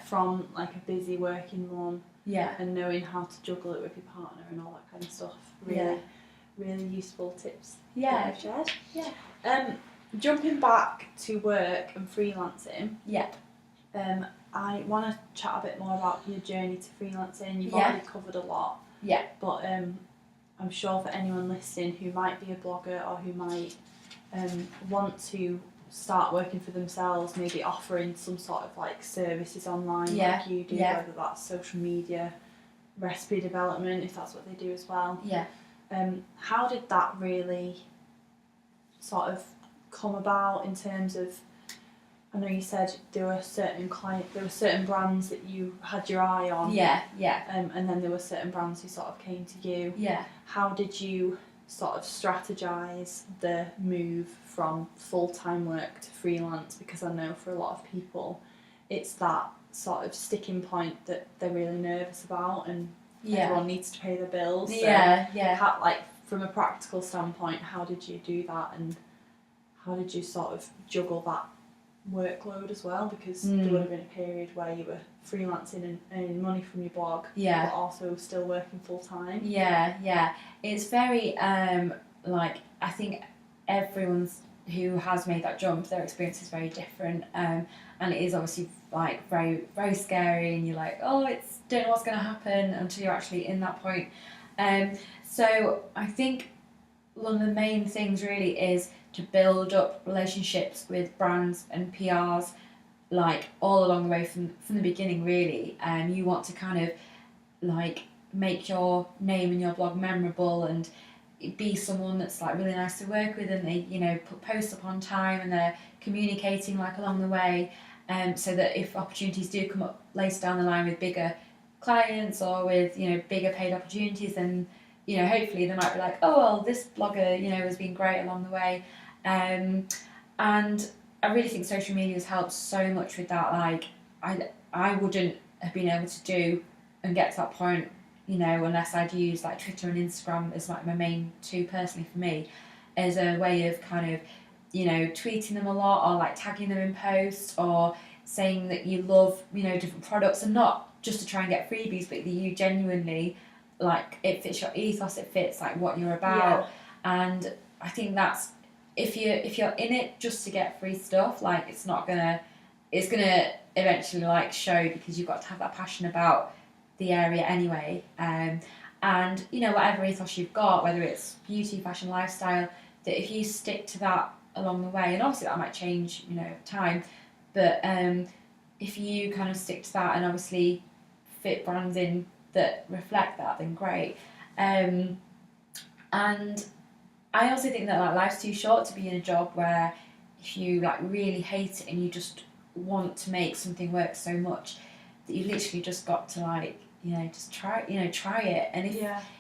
[SPEAKER 1] from like a busy working mum, and knowing how to juggle it with your partner and all that kind of stuff. Really useful tips that you've shared. Jumping back to work and freelancing, I want to chat a bit more about your journey to freelancing. You've already covered a lot, but I'm sure for anyone listening who might be a blogger or who might want to start working for themselves, maybe offering some sort of like services online like you do, whether that's social media, recipe development, if that's what they do as well. How did that really sort of come about in terms of, I know you said there were certain brands that you had your eye on. And then there were certain brands who sort of came to you. How did you sort of strategize the move from full-time work to freelance? Because I know for a lot of people it's that sort of sticking point that they're really nervous about, and everyone needs to pay their bills. So how, like, from a practical standpoint, how did you do that, and how did you sort of juggle that workload as well? Because there would have been a period where you were freelancing and earning money from your blog, but also still working full-time.
[SPEAKER 2] It's very like, I think everyone's who has made that jump, their experience is very different, and it is obviously like very, very scary, and you're like, oh, it's don't know what's going to happen until you're actually in that point. So I think one of the main things really is to build up relationships with brands and PRs, like all along the way from the beginning, really. You want to kind of like make your name and your blog memorable and be someone that's like really nice to work with, and they, you know, put posts up on time and they're communicating like along the way, so that if opportunities do come up later down the line with bigger clients or with, you know, bigger paid opportunities, then, you know, hopefully they might be like, oh, well, this blogger, you know, has been great along the way. And I really think social media has helped so much with that. Like, I wouldn't have been able to do and get to that point, you know, unless I'd use like Twitter and Instagram as like my main two personally for me, as a way of kind of, you know, tweeting them a lot or like tagging them in posts or saying that you love, you know, different products, and not just to try and get freebies, but that you genuinely, like, it fits your ethos, it fits like what you're about. And I think that's, if you're in it just to get free stuff, like, it's gonna eventually like show, because you've got to have that passion about the area anyway. And you know, whatever ethos you've got, whether it's beauty, fashion, lifestyle, that if you stick to that along the way, and obviously that might change, you know, over time, but if you kind of stick to that and obviously fit brands in that reflect that, then great. And I also think that like life's too short to be in a job where if you like really hate it and you just want to make something work so much that you literally just got to, like, you know, just try it. And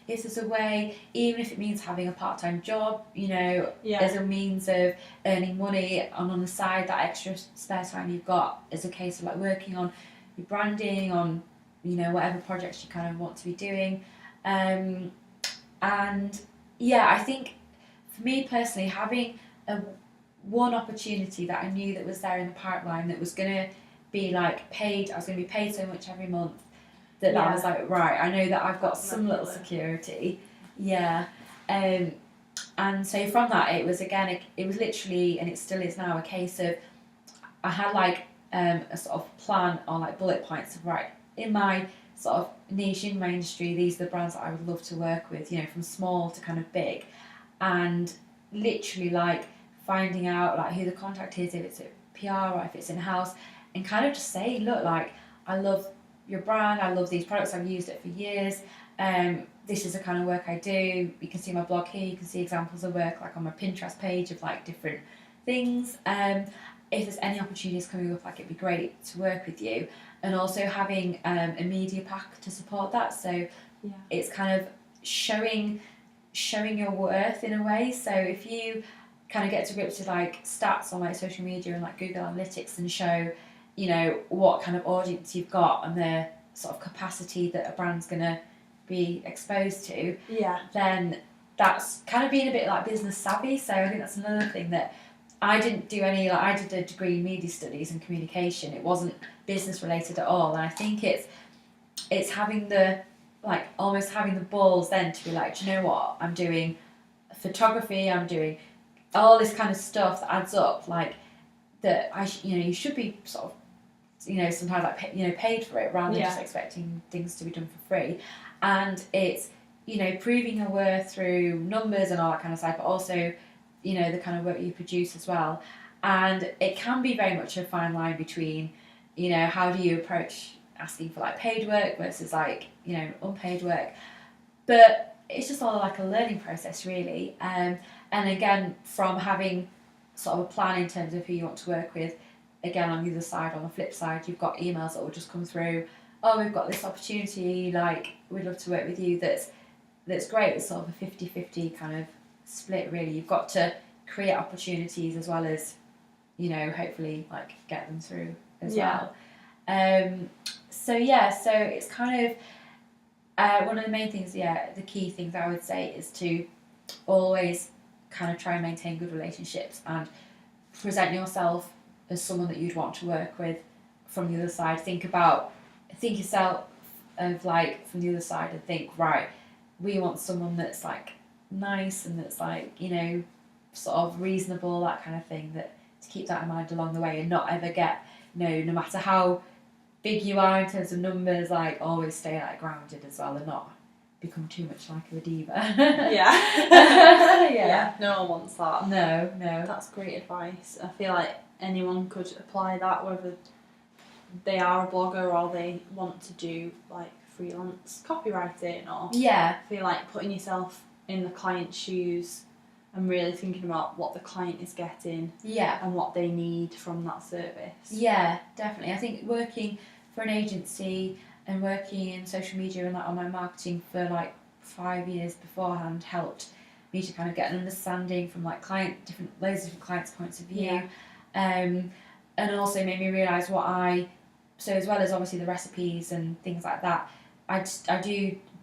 [SPEAKER 2] if there's a way, even if it means having a part-time job, you know, as a means of earning money, on the side, that extra spare time you've got is a case of like working on your branding, on, you know, whatever projects you kind of want to be doing. And yeah, I think for me personally, having one opportunity that I knew that was there in the pipeline that was going to be like paid, I was going to be paid so much every month, that was like, right, I know that I've got some little security. And so from that, it was literally, and it still is now, a case of, I had like a sort of plan or like bullet points of, right, in my sort of niche, in my industry, these are the brands that I would love to work with, you know, from small to kind of big. And literally like finding out like who the contact is, if it's a PR or if it's in-house, and kind of just say, look, like, I love your brand, I love these products, I've used it for years, this is the kind of work I do. You can see my blog here, you can see examples of work like on my Pinterest page of like different things. If there's any opportunities coming up, like, it'd be great to work with you. And also having a media pack to support that, so it's kind of showing your worth in a way. So if you kind of get to grips with like stats on like social media and like Google Analytics, and show, you know, what kind of audience you've got and the sort of capacity that a brand's gonna be exposed to, then that's kind of being a bit like business savvy. So I think that's another thing that I didn't do any, like, I did a degree in media studies and communication. It wasn't business related at all. And I think it's having the, like, almost having the balls then to be like, do you know what, I'm doing photography, I'm doing all this kind of stuff that adds up, like, that you should be sort of, you know, sometimes like paid for it, rather than just expecting things to be done for free. And it's, you know, proving your worth through numbers and all that kind of stuff, but also, you know, the kind of work you produce as well. And it can be very much a fine line between, you know, how do you approach asking for like paid work versus like, you know, unpaid work. But it's just all like a learning process, really. And again, from having sort of a plan in terms of who you want to work with, again, on the other side, on the flip side, you've got emails that will just come through, oh, we've got this opportunity, like, we'd love to work with you, that's great. It's sort of a 50-50 kind of split, really. You've got to create opportunities as well as, you know, hopefully like get them through as well. So it's kind of one of the main things, the key things I would say is to always kind of try and maintain good relationships and present yourself as someone that you'd want to work with from the other side. Think yourself of like from the other side and think, right, we want someone that's like nice and that's like, you know, sort of reasonable, that kind of thing, that to keep that in mind along the way, and not ever get, you know, no matter how big you are in terms of numbers, like, always stay like grounded as well and not become too much like a diva.
[SPEAKER 1] No one wants that.
[SPEAKER 2] No.
[SPEAKER 1] That's great advice. I feel like anyone could apply that, whether they are a blogger or they want to do like freelance copywriting, or I feel like putting yourself in the client's shoes and really thinking about what the client is getting and what they need from that service. Yeah,
[SPEAKER 2] definitely. I think working for an agency, and working in social media and like online marketing for like 5 years beforehand helped me to kind of get an understanding from like loads of different clients' points of view, and also made me realise so as well as obviously the recipes and things like that, I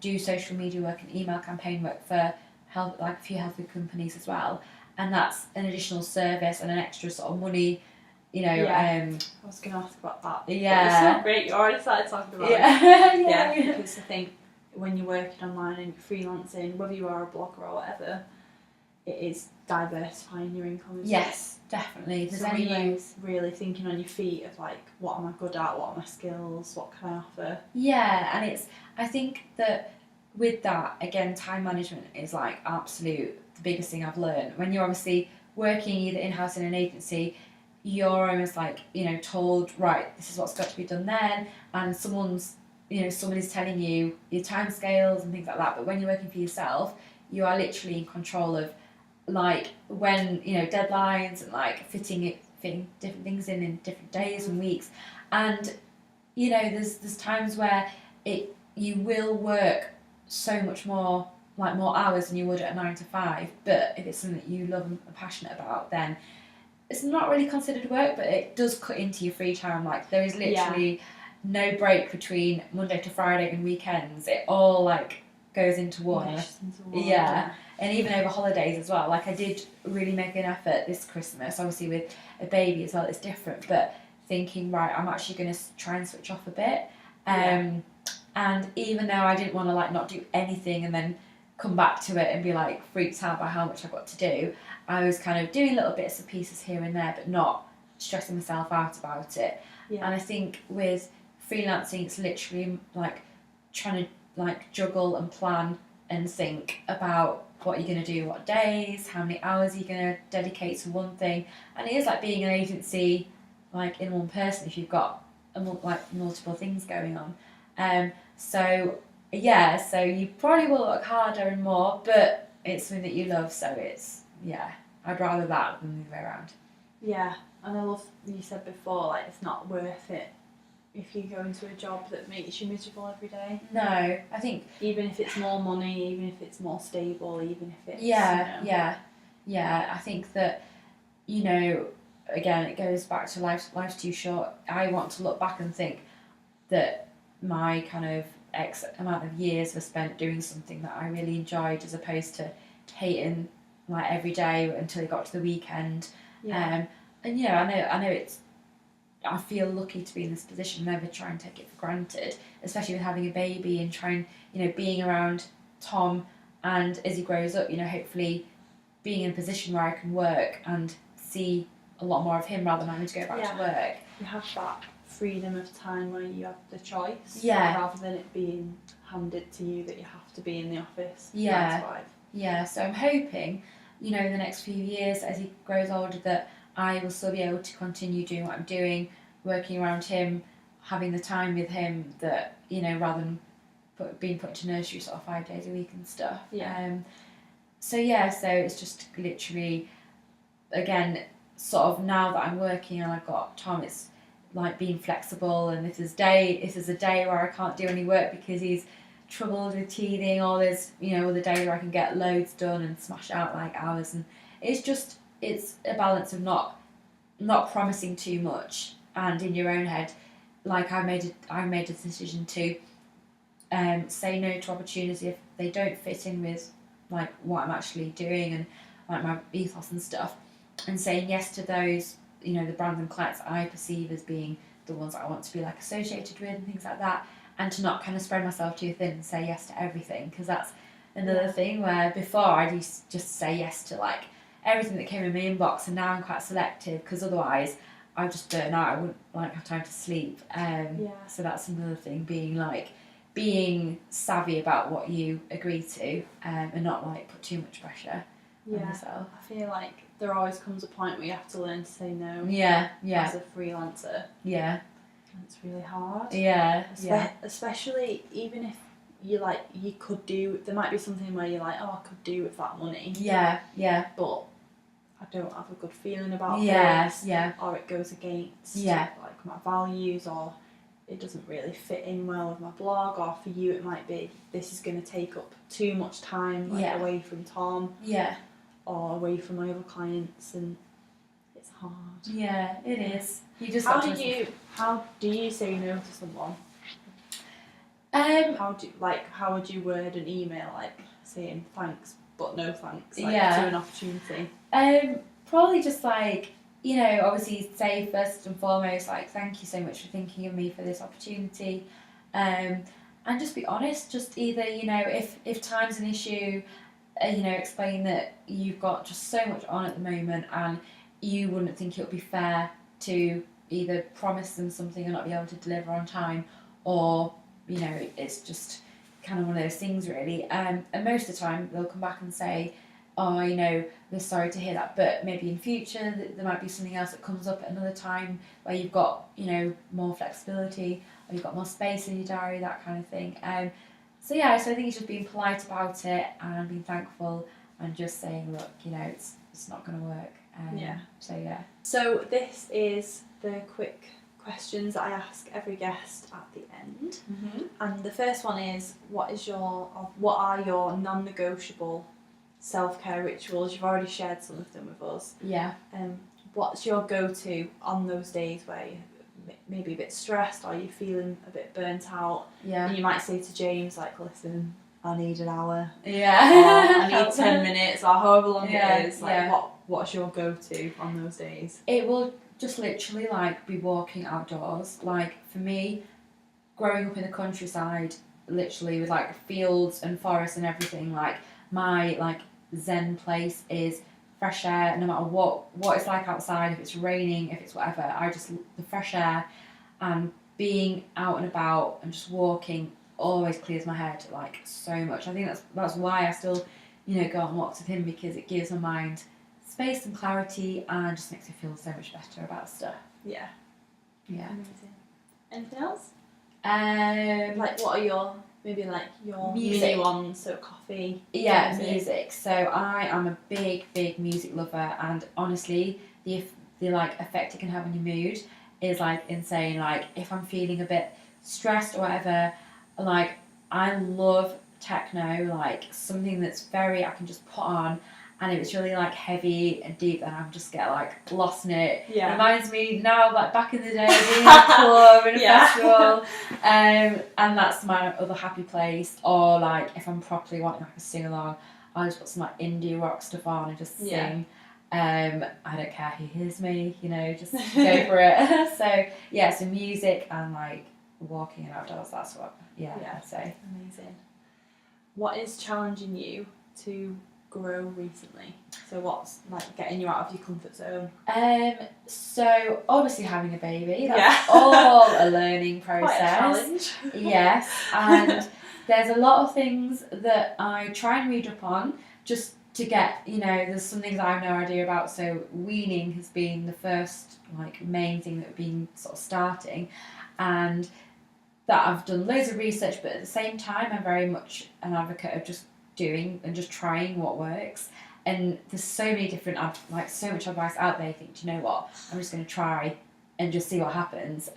[SPEAKER 2] do social media work and email campaign work for a few health food companies as well, and that's an additional service and an extra sort of money,
[SPEAKER 1] I was going to ask about that.
[SPEAKER 2] Yeah.
[SPEAKER 1] It's so great, you already started talking about it.
[SPEAKER 2] Yeah.
[SPEAKER 1] Because I think when you're working online and you're freelancing, whether you are a blogger or whatever, it is diversifying your income.
[SPEAKER 2] Yes, definitely.
[SPEAKER 1] So are you really thinking on your feet of like, what am I good at, what are my skills, what can I offer?
[SPEAKER 2] Yeah, and I think that with that, again, time management is like absolute the biggest thing I've learned. When you're obviously working either in-house in an agency, you're almost like, told, right, this is what's got to be done then, and somebody's telling you your time scales and things like that. But when you're working for yourself, you are literally in control of like when deadlines and like fitting different things in different days and weeks, and there's times where you will work so much more hours than you would at a 9 to 5, but if it's something that you love and are passionate about, then it's not really considered work, but it does cut into your free time. Like there is literally no break between Monday to Friday and weekends. It all like goes into one. Yeah. And even over holidays as well. Like I did really make an effort this Christmas, obviously with a baby as well, it's different, but thinking, right, I'm actually going to try and switch off a bit. And even though I didn't want to like not do anything and then come back to it and be like freaked out by how much I got to do, I was kind of doing little bits and pieces here and there, but not stressing myself out about it. And I think with freelancing, it's literally like trying to like juggle and plan and think about what you're going to do, what days, how many hours you're going to dedicate to one thing. And it is like being an agency like in one person if you've got multiple things going on. So you probably will work harder and more, but it's something that you love, so I'd rather that than the other way around.
[SPEAKER 1] Yeah, and I love you said before, like it's not worth it if you go into a job that makes you miserable every day.
[SPEAKER 2] No, I think
[SPEAKER 1] even if it's more money, even if it's more stable, even if it's
[SPEAKER 2] I think that again it goes back to life's too short. I want to look back and think that my kind of X amount of years were spent doing something that I really enjoyed, as opposed to hating like every day until it got to the weekend. I know it's. I feel lucky to be in this position. Never try and take it for granted, especially with having a baby and trying, being around Tom, and as he grows up, hopefully being in a position where I can work and see a lot more of him rather than having to go back to work.
[SPEAKER 1] You have that freedom of time where you have the choice, rather than it being handed to you that you have to be in the office 9 to 5.
[SPEAKER 2] Yeah, so I'm hoping, in the next few years as he grows older, that I will still be able to continue doing what I'm doing, working around him, having the time with him that, rather than being put into nursery sort of 5 days a week and stuff. So it's just literally, again, sort of now that I'm working and I've got Tom, it's like being flexible, and if there's a day where I can't do any work because he's troubled with teething, or there's, other days where I can get loads done and smash out like hours, and it's a balance of not promising too much, and in your own head, like I made a decision to say no to opportunities if they don't fit in with like what I'm actually doing and like my ethos and stuff, and saying yes to those, the brands and clients that I perceive as being the ones that I want to be like associated with and things like that, and to not kind of spread myself too thin and say yes to everything, because that's another thing where before I used to just say yes to like everything that came in my inbox, and now I'm quite selective because otherwise I just burn out. I wouldn't like have time to sleep. So that's another thing, being savvy about what you agree to, and not like put too much pressure on yourself.
[SPEAKER 1] I feel like there always comes a point where you have to learn to say no. As a freelancer. And it's really hard. Especially even if you could do, there might be something where you're like, oh, I could do with that money. But I don't have a good feeling about this. Or it goes against like my values, or it doesn't really fit in well with my blog, or for you it might be this is going to take up too much time, like away from Tom, or away from my other clients, and it's hard.
[SPEAKER 2] Yeah, it is. You just
[SPEAKER 1] how do you say no to someone? How would you word an email, like saying thanks but no thanks, to an opportunity?
[SPEAKER 2] Probably just like, you know, obviously say first and foremost, like, thank you so much for thinking of me for this opportunity, and just be honest. Just either, you know, if time's an issue, you know, explain that you've got just so much on at the moment and you wouldn't think it would be fair to either promise them something and not be able to deliver on time, or, you know, it's just kind of one of those things really. And most of the time they'll come back and say, oh, you know, we're sorry to hear that, but maybe in future there might be something else that comes up at another time where you've got, you know, more flexibility, or you've got more space in your diary, that kind of thing. So I think it's just being polite about it and being thankful and just saying, look, you know, it's not going to work. So
[SPEAKER 1] this is the quick questions that I ask every guest at the end. And the first one is, what are your non-negotiable self-care rituals? You've already shared some of them with us. What's your go-to on those days where you're maybe a bit stressed or you're feeling a bit burnt out? And you might say to James, like, listen, I need an hour, or I need 10 minutes, or however long it is. Like, what's your go-to on those days?
[SPEAKER 2] It will just literally like be walking outdoors. Like, for me, growing up in the countryside, literally with like fields and forests and everything, like my like zen place is fresh air. No matter what it's like outside, if it's raining, if it's whatever, the fresh air and being out and about and just walking always clears my head like so much. I think that's why I still, you know, go on walks with him, because it gives my mind space and clarity and just makes me feel so much better about stuff.
[SPEAKER 1] Amazing. Anything else?
[SPEAKER 2] Like,
[SPEAKER 1] what are your
[SPEAKER 2] music
[SPEAKER 1] mini ones? So coffee.
[SPEAKER 2] Music. So I am a big music lover, and honestly, the like effect it can have on your mood is like insane. Like, if I'm feeling a bit stressed or whatever, like, I love techno, like something that's I can just put on, and if it's really like heavy and deep, then I just get like lost in it. It reminds me now, like back in the day, being at a club in a festival, and that's my other happy place. Or like if I'm properly wanting like a sing along, I'll just put some like indie rock stuff on and just sing. I don't care who hears me, you know, just go for it. So music and like walking and outdoors, that's what I'd say.
[SPEAKER 1] Amazing. What is challenging you to grow recently? So what's like getting you out of your comfort zone?
[SPEAKER 2] So obviously having a baby, that's all a learning process.
[SPEAKER 1] Quite a challenge.
[SPEAKER 2] Yes, and there's a lot of things that I try and read up on just to get, you know, there's some things I have no idea about. So weaning has been the first like main thing that we've been sort of starting, and that I've done loads of research, but at the same time I'm very much an advocate of just doing and just trying what works. And there's so many different, like so much advice out there. You think, do you know what, I'm just going to try and just see what happens.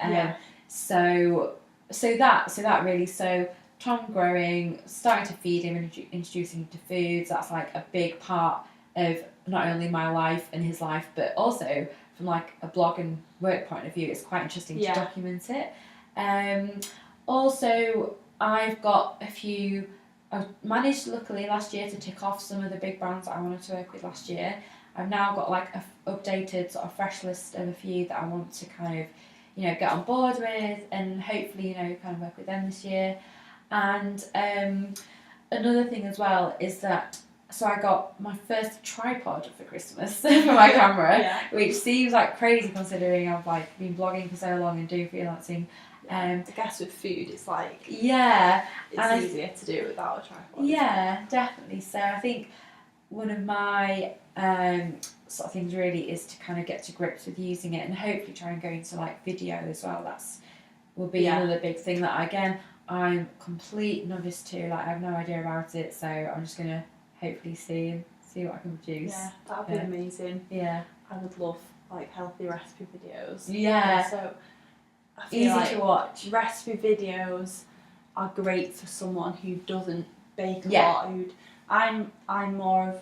[SPEAKER 2] So that really, so Tom growing, starting to feed him and introducing him to foods, that's like a big part of not only my life and his life, but also from like a blog and work point of view, it's quite interesting to document it. Also, I've managed luckily last year to tick off some of the big brands that I wanted to work with last year. I've now got like a updated sort of fresh list of a few that I want to kind of, you know, get on board with and hopefully, you know, kind of work with them this year. And another thing as well is that, so I got my first tripod for Christmas for my camera, which seems like crazy considering I've like been blogging for so long and doing freelancing.
[SPEAKER 1] I guess with food it's like it's easier to do it without a tripod.
[SPEAKER 2] Yeah, definitely. So I think one of my sort of things really is to kind of get to grips with using it and hopefully try and go into like video as well. Will be another big thing that again I'm complete novice to. Like I have no idea about it, so I'm just gonna hopefully see what I can produce.
[SPEAKER 1] Yeah, that would be amazing.
[SPEAKER 2] Yeah,
[SPEAKER 1] I would love like healthy recipe videos.
[SPEAKER 2] Yeah.
[SPEAKER 1] So I feel
[SPEAKER 2] Easy
[SPEAKER 1] like
[SPEAKER 2] to watch.
[SPEAKER 1] recipe videos are great for someone who doesn't bake a
[SPEAKER 2] Yeah.
[SPEAKER 1] lot. I'm more of,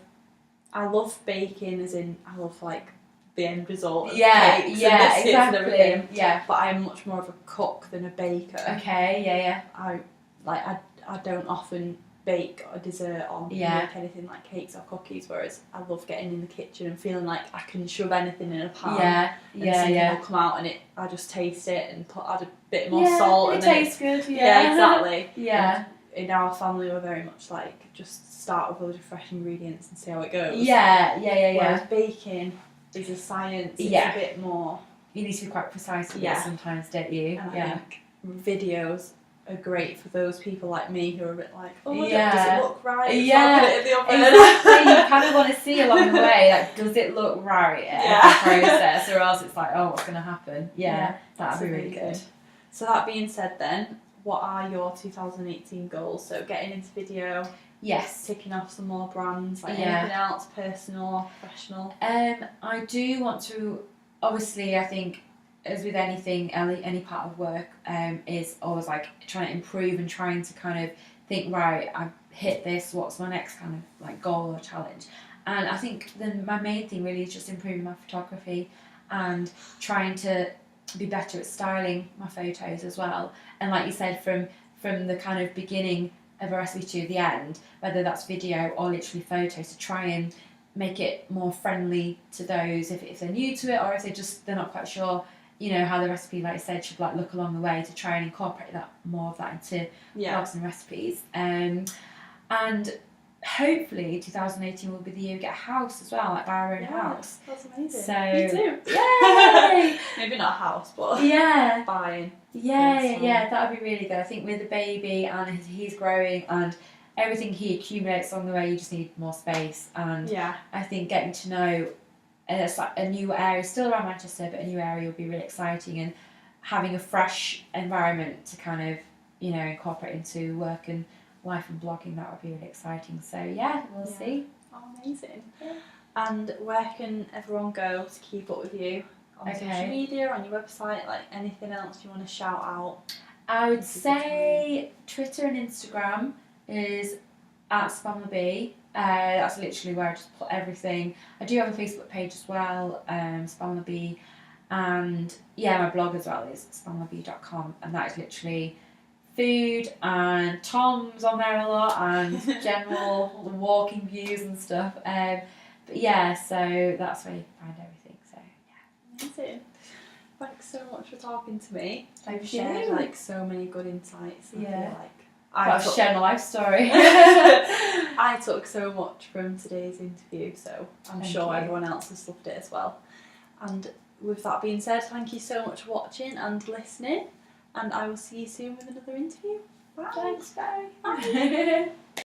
[SPEAKER 1] I love baking, as in I love like the end result of cakes and biscuits and everything.
[SPEAKER 2] Yeah.
[SPEAKER 1] But I'm much more of a cook than a baker.
[SPEAKER 2] Okay. Yeah.
[SPEAKER 1] I don't often bake a dessert or make anything like cakes or cookies, whereas I love getting in the kitchen and feeling like I can shove anything in a pan and something will come out and I just taste it and add a bit more salt
[SPEAKER 2] It
[SPEAKER 1] and then
[SPEAKER 2] tastes good.
[SPEAKER 1] yeah, exactly.
[SPEAKER 2] Yeah.
[SPEAKER 1] And in our family we're very much like just start with a load of fresh ingredients and see how it goes.
[SPEAKER 2] Yeah.
[SPEAKER 1] Whereas baking is a science. It's a bit more.
[SPEAKER 2] You need to be quite precise with it sometimes, don't you?
[SPEAKER 1] And I think videos are great for those people like me who are a bit like, oh, does it look right?
[SPEAKER 2] Yeah,
[SPEAKER 1] put it in the oven.
[SPEAKER 2] Exactly. You kind of want to see along the way, like, does it look right at every process, or else it's like, oh, what's going to happen? Yeah, that'd be really good.
[SPEAKER 1] So that being said, then, what are your 2018 goals? So getting into video.
[SPEAKER 2] Yes.
[SPEAKER 1] Ticking off some more brands. Like anything else, personal or professional?
[SPEAKER 2] I do want to. Obviously, I think, as with anything, any part of work, is always like trying to improve and trying to kind of think, right, I've hit this, what's my next kind of like goal or challenge? And I think my main thing really is just improving my photography and trying to be better at styling my photos as well. And like you said, from the kind of beginning of a recipe to the end, whether that's video or literally photos, to try and make it more friendly to those if they're new to it, or if they're not quite sure, you know, how the recipe, like I said, should like look along the way, to try and incorporate that more of that into vlogs and recipes. And hopefully 2018 will be the year we get a house as well, like buy our own house.
[SPEAKER 1] That's amazing.
[SPEAKER 2] So
[SPEAKER 1] me too.
[SPEAKER 2] Yay!
[SPEAKER 1] Maybe not a house, but buying.
[SPEAKER 2] Yeah, that would be really good. I think with the baby and he's growing and everything he accumulates along the way, you just need more space. And I think getting to know a new area, still around Manchester, but a new area would be really exciting, and having a fresh environment to kind of, you know, incorporate into work and life and blogging, that would be really exciting. So we'll see.
[SPEAKER 1] Oh, amazing. And where can everyone go to keep up with you? On social media, on your website, like anything else you want to shout out?
[SPEAKER 2] I would say Twitter and Instagram is @SpamlaB. That's literally where I just put everything. I do have a Facebook page as well, SpamlaB, and my blog as well is spamlab.com, and that is literally food, and Tom's on there a lot, and general walking views and stuff. But so that's where you can find everything. So
[SPEAKER 1] amazing. Thanks so much for talking to me.
[SPEAKER 2] Thank
[SPEAKER 1] you. Shared like so many good insights. I feel like
[SPEAKER 2] I've shared my life story.
[SPEAKER 1] I took so much from today's interview, so I'm sure everyone else has loved it as well. And with that being said, thank you so much for watching and listening, and I will see you soon with another interview. Bye.
[SPEAKER 2] Thanks, bye.
[SPEAKER 1] Bye.